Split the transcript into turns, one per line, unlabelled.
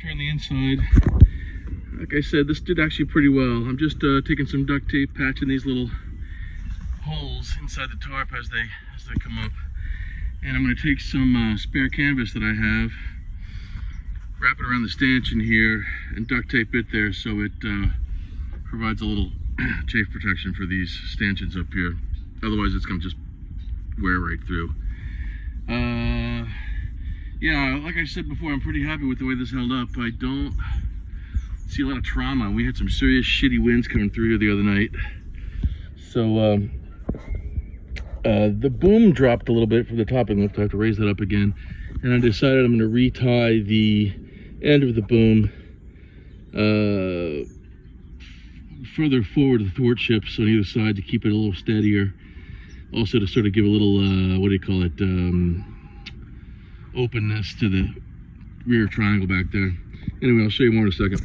Turn the inside. Like I said, this did actually pretty well. I'm just taking some duct tape, patching these little holes inside the tarp as they come up. And I'm going to take some spare canvas that I have, wrap it around the stanchion here, and duct tape it there so it provides a little chafe protection for these stanchions up here. Otherwise it's going to just wear right through. Yeah, like I said before, I'm pretty happy with the way this held up. I don't see a lot of trauma. We had some serious shitty winds coming through here the other night. So the boom dropped a little bit from the top. I'm going to have to raise that up again. And I decided I'm going to retie the end of the boom further forward of the thwart ships on either side to keep it a little steadier. Also to sort of give a little, what do you call it, openness to the rear triangle back there. Anyway, I'll show you more in a second.